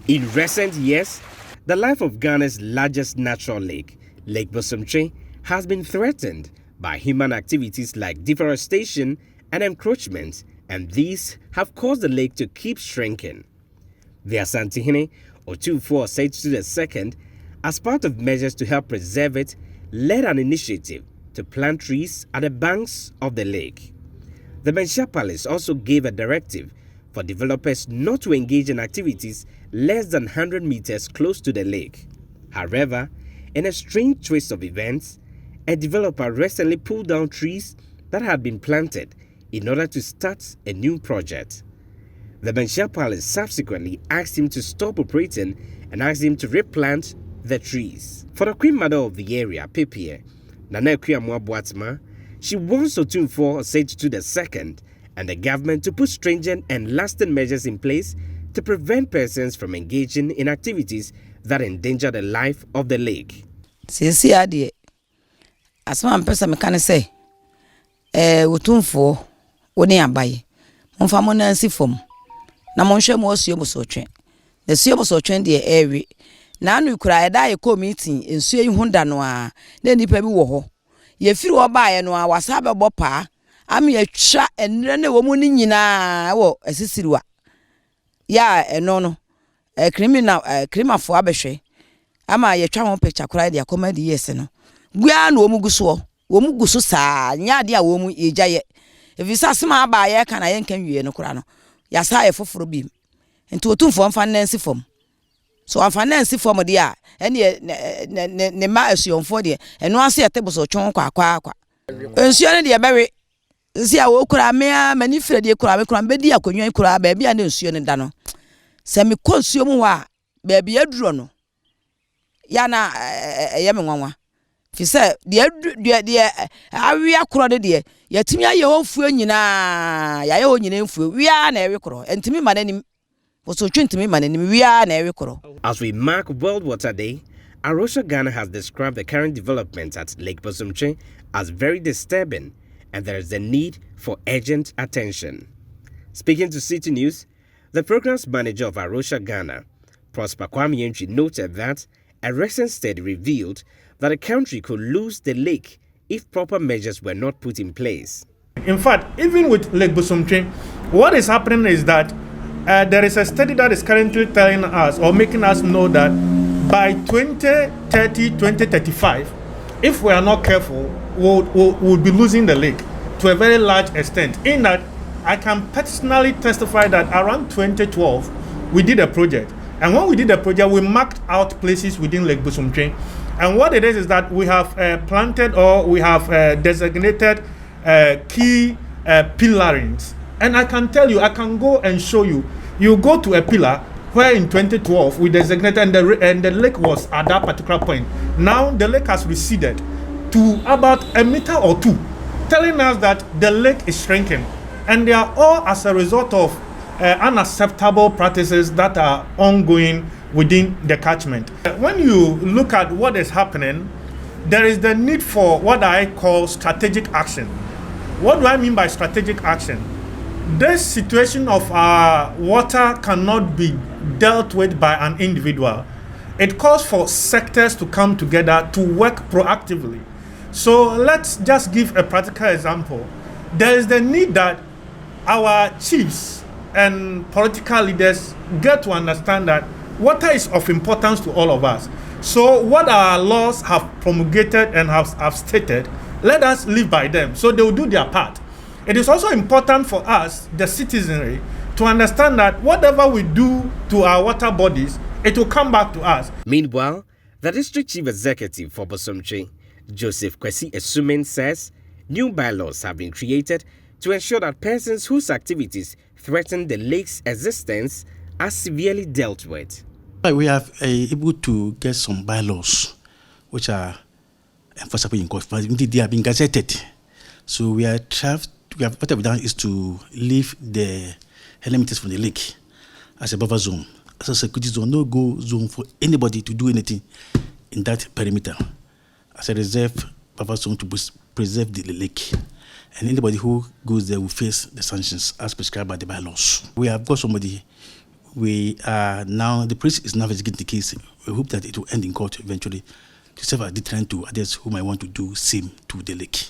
In recent years, the life of Ghana's largest natural lake, Lake Bosomtwe, has been threatened by human activities like deforestation and encroachment, and these have caused the lake to keep shrinking. The Asantehene, Otumfuo Citi II, as part of measures to help preserve it, led an initiative to plant trees at the banks of the lake. The Menchia Palace also gave a directive for developers not to engage in activities less than 100 meters close to the lake. However, in a strange twist of events, a developer recently pulled down trees that had been planted in order to start a new project. The Menchia Palace subsequently asked him to stop operating and asked him to replant the trees. For the Queen Mother of the area, Pepie, Nana Boatma, she wants Otumfuo Citi II and the government to put stringent and lasting measures in place to prevent persons from engaging in activities that endanger the life of the lake. Sisi adie asema mpesa mekane say Otumfuo woni abaye monfa mo nansi fom na monhwe mo osuo bosotwe na suo bosotwe de ewe na anu kura eda ye committee ensuo yi hunda no a na nipa bi wo ho ye firi obaye no a wasabe bopa am ye twa enre ne wo mu ni nyina wo asisiriwa ya eno no criminal fo abehwe ama ye twa ho picture kura de comedy yes no gua na wo mu guso saa nya de a wo mu ejaye efisa sema abaye kana ye nkan wie no kura no ya saa ye foforo bi enti Otumfuo mfa nansi fom so amfa nansi fom de a ene ne ma asuomfo de eno ase yete boso twon kwa ensuo ne de bewe nsi a wo kura me a mani fira de kura me kura be di akonwan kura ba bia na ensuo ne da no se me konsuo mu wa ba bia aduro no ya na ye me nwanwa fi se de awia kuro de yatimi aye hofuo nyina ya ye ho nyina mfuo wia na ewe kuro entimi manani boso twentimi manani wia na ewe kuro. As we mark World Water Day, Arusha, Ghana has described the current developments at Lake Bosomtwe as very disturbing, and there is a need for urgent attention. Speaking to Citi News, the program's manager of Arusha, Ghana, Prosper Kwame, noted that a recent study revealed that the country could lose the lake if proper measures were not put in place. In fact, even with Lake Bosomtwe, what is happening is that there is a study that is currently telling us or making us know that by 2030, 2035, if we are not careful, we'll be losing the lake to a very large extent. In that, I can personally testify that around 2012, we did a project. And when we did the project, we marked out places within Lake Bosomtwe. And what it is that we have planted or we have designated key pillarings. And I can tell you, I can go and show you. You go to a pillar where in 2012 we designated and the lake was at that particular point. Now the lake has receded to about a meter or two, telling us that the lake is shrinking. And they are all as a result of unacceptable practices that are ongoing within the catchment. When you look at what is happening, there is the need for what I call strategic action. What do I mean by strategic action? This situation of water cannot be dealt with by an individual. It calls for sectors to come together to work proactively. So let's just give a practical example. There is the need that our chiefs and political leaders get to understand that water is of importance to all of us. So what our laws have promulgated and have stated, let us live by them. So they will do their part. It is also important for us, the citizenry, to understand that whatever we do to our water bodies, it will come back to us. Meanwhile, the district chief executive for Bosomtwe, Joseph Kwesi Esumin, says new bylaws have been created to ensure that persons whose activities threaten the lake's existence are severely dealt with. We have able to get some bylaws which are enforceable in court. They have been gazetted. So what we've done is to leave the elements from the lake as a buffer zone, as a security zone, no go zone for anybody to do anything in that perimeter, as a reserve buffer zone to preserve the lake. And anybody who goes there will face the sanctions as prescribed by the bylaws. We have got somebody we are now, the police is now investigating the case. We hope that it will end in court eventually to serve as deterrent to others who might want to do same to the lake.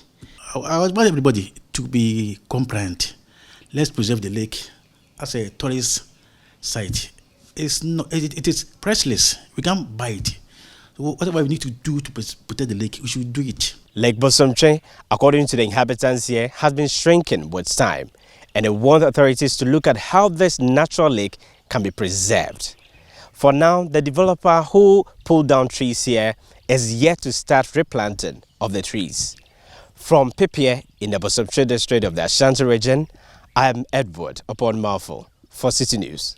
I want everybody to be compliant. Let's preserve the lake as a tourist site. It is priceless. We can't buy it. So whatever we need to do to protect the lake, we should do it. Lake Bosomtwe, according to the inhabitants here, has been shrinking with time, and they want authorities to look at how this natural lake can be preserved. For now, the developer who pulled down trees here is yet to start replanting of the trees. From Pipie in the Bosomtwe district of the Ashanti region, I am Edward Upon Malfo for Citi News.